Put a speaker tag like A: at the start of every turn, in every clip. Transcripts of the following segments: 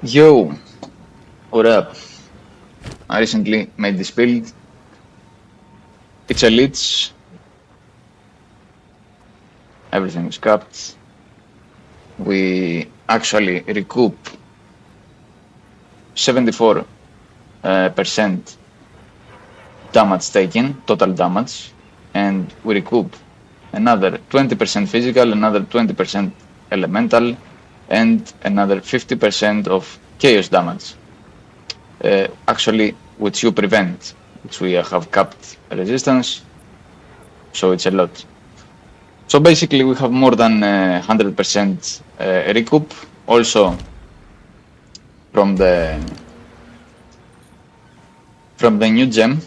A: Yo, what up? I recently made this build. It's a Lich. Everything is capped. We actually recoup 74% damage taken, total damage, and we recoup another 20% physical, another 20% elemental, and another 50% of chaos damage. Actually, which you prevent, which we have capped resistance, so it's a lot. So basically, we have more than 100% recoup. Also, from the new gem,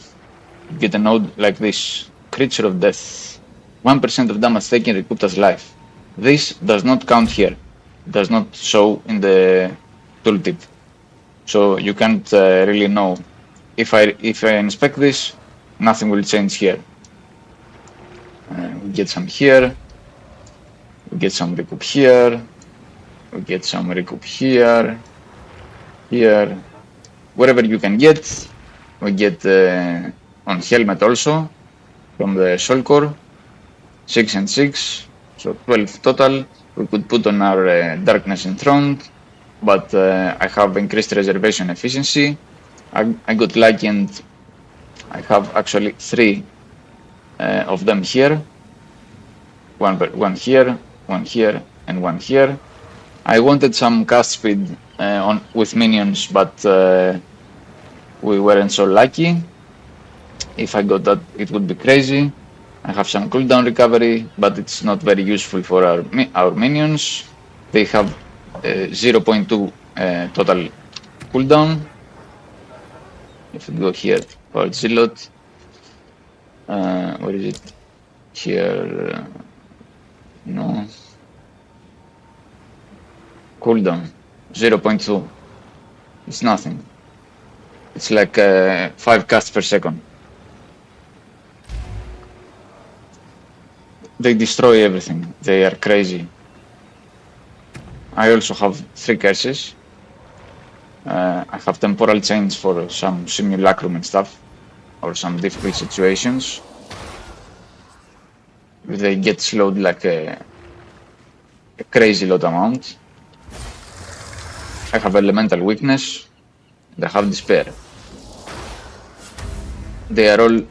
A: you get a node like this: Creature of Death. 1% of damage taken recouped as life. This does not count here. It does not show in the tooltip. So you can't really know. If I inspect this, nothing will change here. We get some here. We get some recoup here. We get some recoup here. Here. Wherever you can get. We get on helmet also from the soul core. 6 and 6. So 12 total. We could put on our darkness enthroned. But I have increased reservation efficiency. I got lucky and I have actually 3 of them here. One here, one here, and one here. I wanted some cast speed with minions, but we weren't so lucky. If I got that, it would be crazy. I have some cooldown recovery, but it's not very useful for our minions. They have 0.2 total cooldown. If we go here, Powered Zealot, where is it? Here, no. Cooldown, 0.2. It's nothing. It's like 5 casts per second. They destroy everything. They are crazy. I also have 3 curses. I have temporal chains for some simulacrum and stuff, or some difficult situations. They get slowed like a crazy lot amount. I have elemental weakness, and I have despair. They are all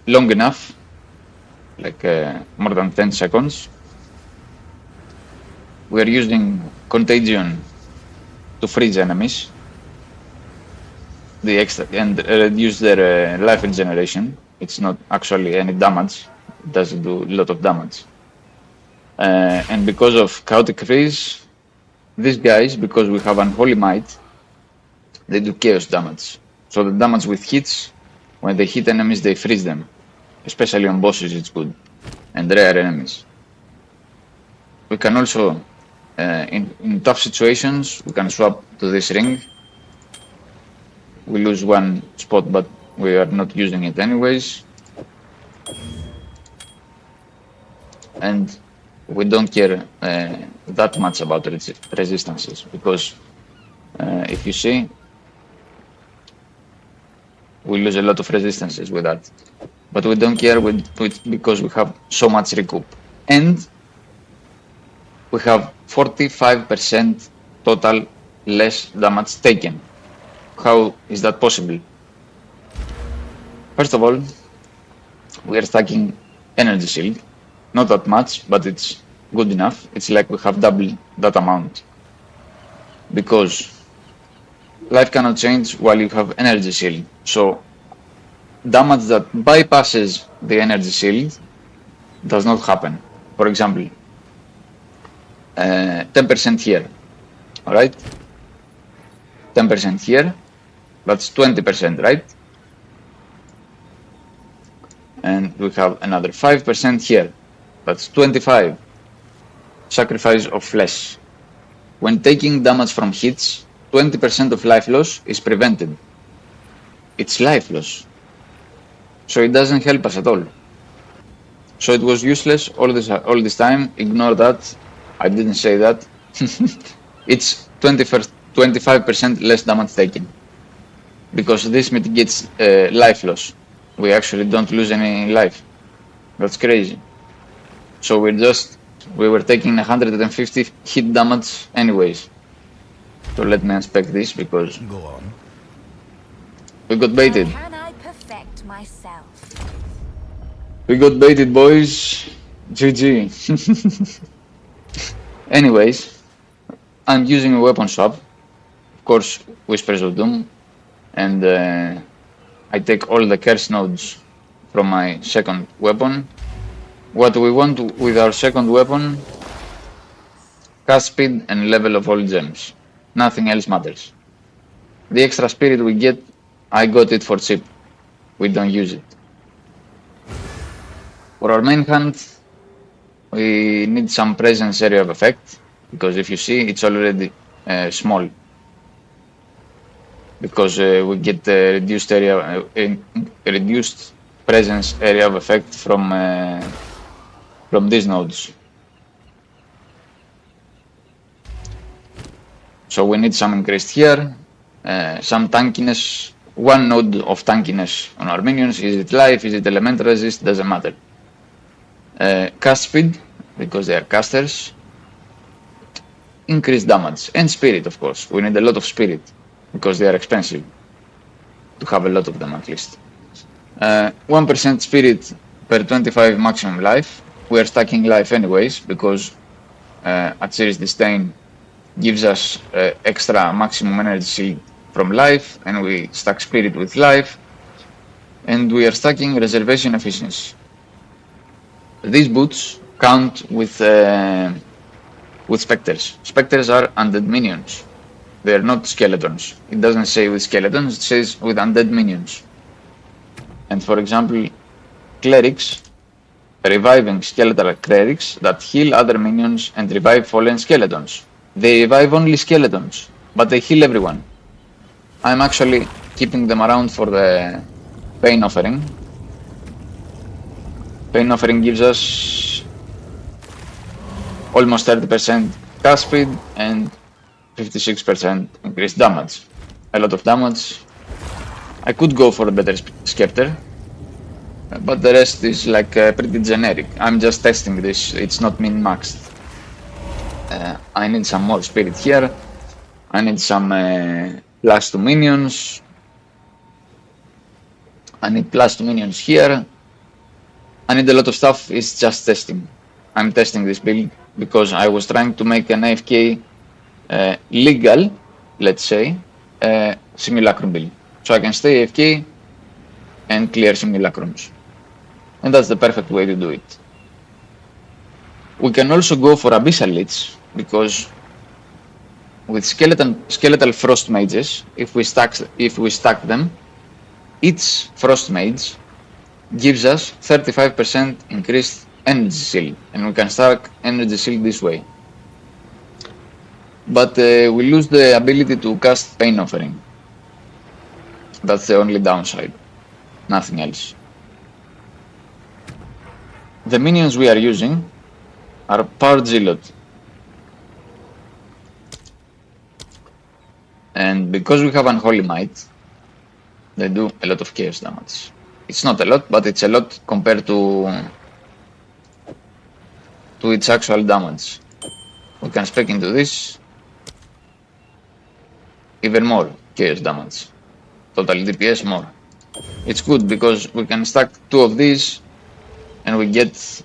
A: long enough, like more than 10 seconds. We are using contagion to freeze enemies, and reduce their life regeneration. It's not actually any damage. It doesn't do a lot of damage. And because of chaotic freeze, these guys, because we have unholy might, they do chaos damage. So the damage with hits, when they hit enemies, they freeze them. Especially on bosses, it's good, and rare enemies. We can also, in tough situations, we can swap to this ring. We lose one spot, but we are not using it anyways. And we don't care that much about resistances, because if you see, we lose a lot of resistances with that. But we don't care because we have so much recoup. And we have 45% total less damage taken. How is that possible? First of all, we are stacking energy shield. Not that much, but it's good enough. It's like we have double that amount. Because life cannot change while you have energy shield. So damage that bypasses the energy shield does not happen. For example, 10% here, alright? 10% here, that's 20%, right? And we have another 5% here, that's 25. Sacrifice of flesh. When taking damage from hits, 20% of life loss is prevented. It's life loss. So it doesn't help us at all. So it was useless all this time. Ignore that. I didn't say that. It's 25% less damage taken. Because this mitigates life loss. We actually don't lose any life. That's crazy. So we were taking 150 hit damage anyways. So let me inspect this because
B: Go on.
A: we got baited.
C: How can I perfect myself?
A: We got baited, boys. GG. Anyways, I'm using a weapon swap. Of course, Whispers of Doom. And I take all the curse nodes from my second weapon. What we want with our second weapon, cast speed and level of all gems. Nothing else matters. The extra spirit we get, I got it for cheap. We don't use it. For our main hand, we need some presence area of effect, because if you see, it's already small. Because we get reduced presence area of effect from these nodes. So we need some increased here, some tankiness. One node of tankiness on our minions. Is it life? Is it elemental resist? Doesn't matter. Cast speed, because they are casters. Increased damage and spirit, of course. We need a lot of spirit because they are expensive to have a lot of them at least. 1% spirit per 25 maximum life. We are stacking life anyways because Atsiris Disdain gives us extra maximum energy from life, and we stack spirit with life, and we are stacking reservation efficiency. These boots count with specters. Specters are undead minions. They are not skeletons. It doesn't say with skeletons, it says with undead minions. And for example, clerics, reviving skeletal clerics that heal other minions and revive fallen skeletons. They revive only skeletons, but they heal everyone. I'm actually keeping them around for the Pain Offering. Pain Offering gives us almost 30% cast speed and 56% increased damage. A lot of damage. I could go for a better Scepter, but the rest is like pretty generic. I'm just testing this, it's not min-maxed. I need some more spirit here. I need some plus 2 minions. I need plus 2 minions here. I need a lot of stuff, it's just testing. I'm testing this build because I was trying to make an AFK legal, let's say, simulacrum build. So I can stay AFK and clear simulacrums. And that's the perfect way to do it. We can also go for Abyssal Lich, because with skeletal frost mages, if we stack them, each frost mage gives us 35% increased energy shield, and we can stack energy shield this way. But we lose the ability to cast Pain Offering. That's the only downside, nothing else. The minions we are using are Powered Zealot. And because we have Unholy Might, they do a lot of chaos damage. It's not a lot, but it's a lot compared to its actual damage. We can spec into this. Even more chaos damage. Total DPS more. It's good because we can stack 2 of these and we get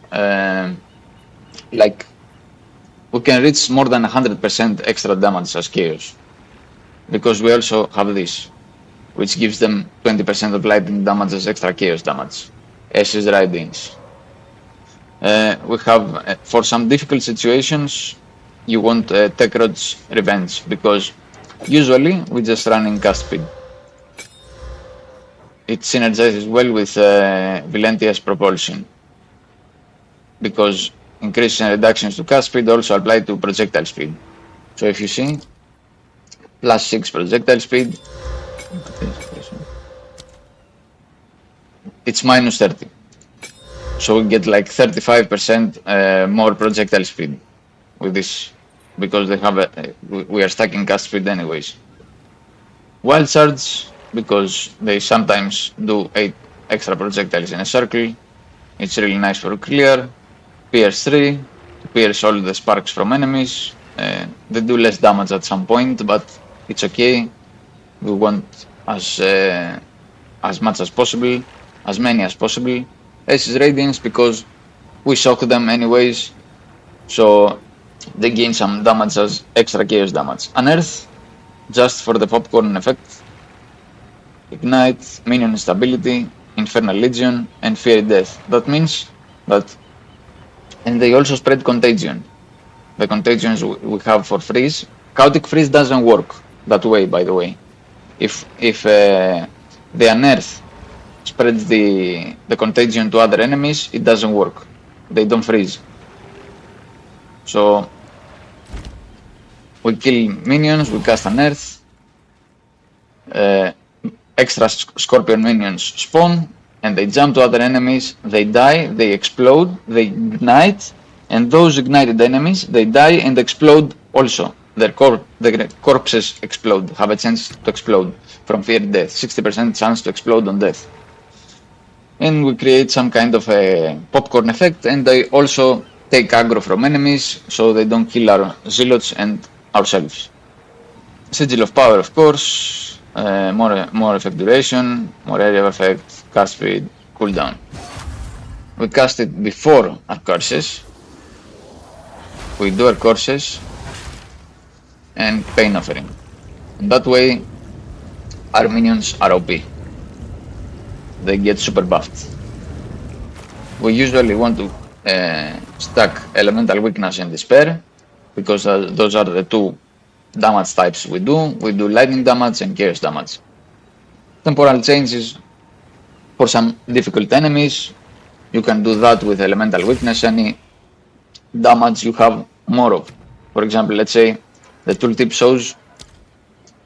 A: like we can reach more than 100% extra damage as chaos, because we also have this, which gives them 20% of lightning damage as extra chaos damage. Ashes Ridings. We have, for some difficult situations, you want Tekrod's Revenge, because usually we just run in cast speed. It synergizes well with Vilentia's Propulsion, because increases and reductions to cast speed also apply to projectile speed. So if you see, plus 6 projectile speed, it's minus 30. So we get like 35% more projectile speed with this because they have we are stuck in cast speed anyways. Wild Charge because they sometimes do 8 extra projectiles in a circle. It's really nice for clear. Pierce 3 to pierce all the sparks from enemies. They do less damage at some point, but it's okay. We want as much as possible, as many as possible. Aces Radiance because we shock them anyways, so they gain some damage as extra chaos damage. Unearth, just for the popcorn effect. Ignite, Minion Stability, Infernal Legion, and Fiery Death. That means that, and they also spread Contagion. The contagions we have for freeze. Chaotic freeze doesn't work that way, by the way. If the unearth spreads the contagion to other enemies, it doesn't work. They don't freeze. So we kill minions, we cast unearth. Extra scorpion minions spawn and they jump to other enemies. They die, they explode, they ignite. And those ignited enemies, they die and explode also. Their corpses explode, have a chance to explode from fear death. 60% chance to explode on death. And we create some kind of a popcorn effect, and they also take aggro from enemies, so they don't kill our zealots and ourselves. Sigil of Power, of course, more effect duration, more area of effect, cast speed, cooldown. We cast it before our curses. We do our curses and Pain Offering. And that way our minions are OP. They get super buffed. We usually want to stack Elemental Weakness and Despair because those are the two damage types we do. We do lightning damage and chaos damage. Temporal changes for some difficult enemies. You can do that with Elemental Weakness. Any damage you have more of. For example, let's say the tooltip shows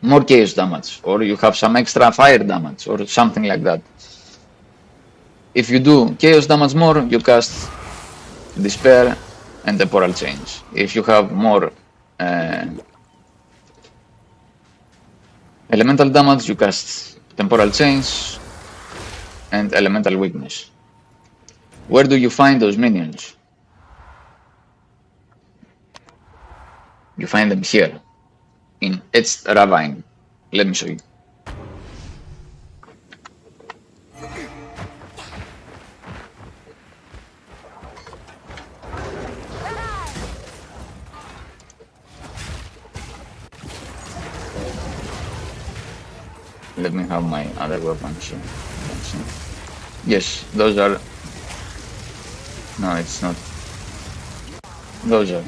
A: more chaos damage, or you have some extra fire damage, or something like that. If you do chaos damage more, you cast Despair and Temporal Change. If you have more elemental damage, you cast Temporal Change and Elemental Weakness. Where do you find those minions? You find them here, in Etched Ravine. Let me show you. Let me have my other weapons here. Yes, those are... No, it's not. Those are.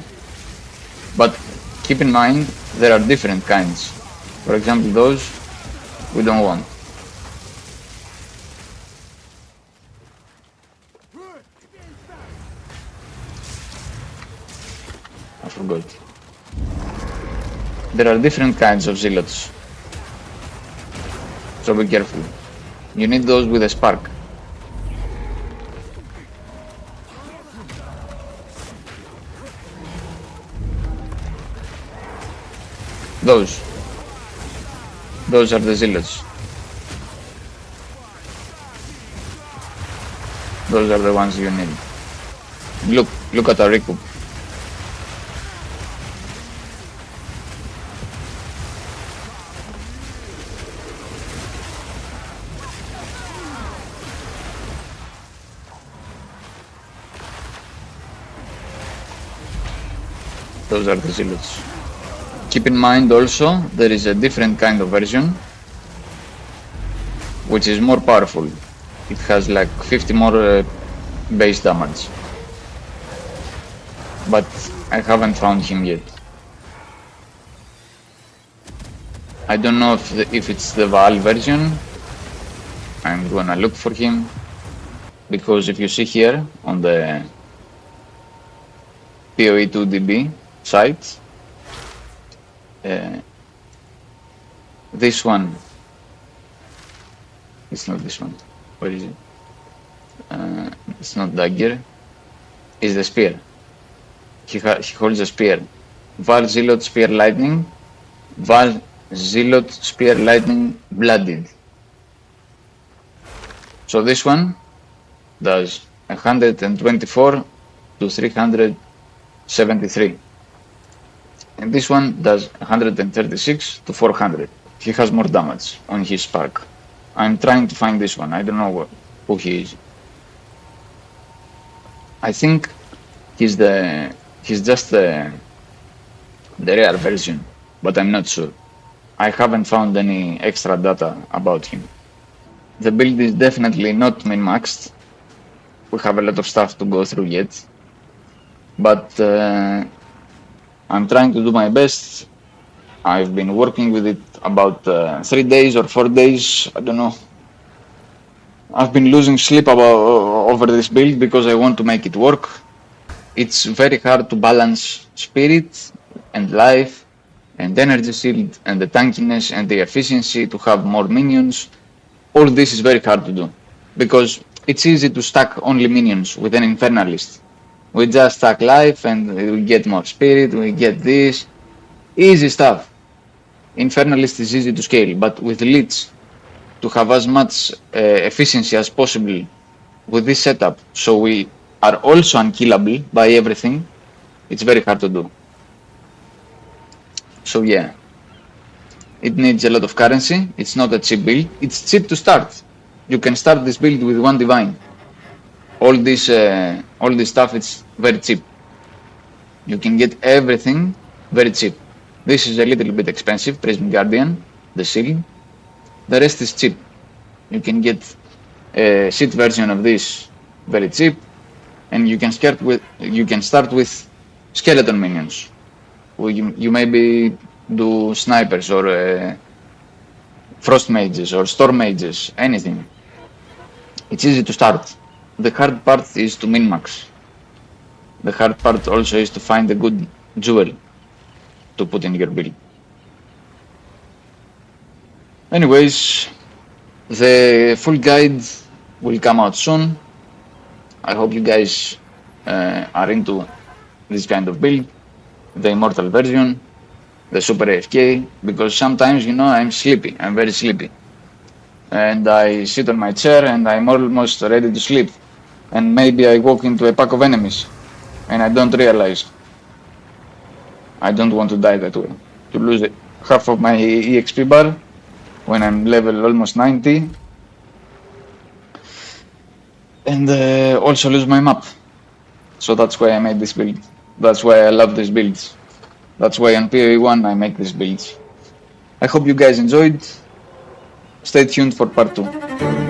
A: But keep in mind, there are different kinds. For example, those we don't want. I forgot. There are different kinds of zealots. So be careful. You need those with a spark. Those are the zealots. Those are the ones you need. Look at our Recoup. Those are the zealots. Keep in mind also, there is a different kind of version, which is more powerful. It has like 50 more base damage. But I haven't found him yet. I don't know if it's the Val version. I'm gonna look for him. Because if you see here on the PoE2 DB site, this one, it's not this one, where is it? It's not dagger, it's the spear. He holds a spear, Val Zealot Spear Lightning, Val Zealot Spear Lightning Blooded. So this one does 124 to 373. And this one does 136 to 400. He has more damage on his spark. I'm trying to find this one. I don't know who he is. I think he's just the rare version, but I'm not sure. I haven't found any extra data about him. The build is definitely not min-maxed. We have a lot of stuff to go through yet, but I'm trying to do my best. I've been working with it about 3 days or 4 days, I don't know. I've been losing sleep over this build because I want to make it work. It's very hard to balance spirit and life and energy shield and the tankiness and the efficiency to have more minions. All this is very hard to do because it's easy to stack only minions with an infernalist. We just stack life and we get more spirit, we get this. Easy stuff. Infernalist is easy to scale, but with Lich, to have as much efficiency as possible with this setup, so we are also unkillable by everything, it's very hard to do. So yeah, it needs a lot of currency. It's not a cheap build. It's cheap to start. You can start this build with 1 divine. All this stuff, it's very cheap. You can get everything very cheap. This is a little bit expensive, Prism Guardian, the shield. The rest is cheap. You can get a shit version of this very cheap, and you can start with skeleton minions. You maybe do snipers or frost mages or storm mages, anything. It's easy to start. The hard part is to min-max. The hard part also is to find a good jewel to put in your build. Anyways, the full guide will come out soon. I hope you guys are into this kind of build, the Immortal version, the Super AFK, because sometimes, you know, I'm sleepy. I'm very sleepy. And I sit on my chair and I'm almost ready to sleep. And maybe I walk into a pack of enemies and I don't realize. I don't want to die that way. To lose half of my EXP bar when I'm level almost 90. And also lose my map. So that's why I made this build. That's why I love these builds. That's why on PoE1 I make these builds. I hope you guys enjoyed. Stay tuned for part 2.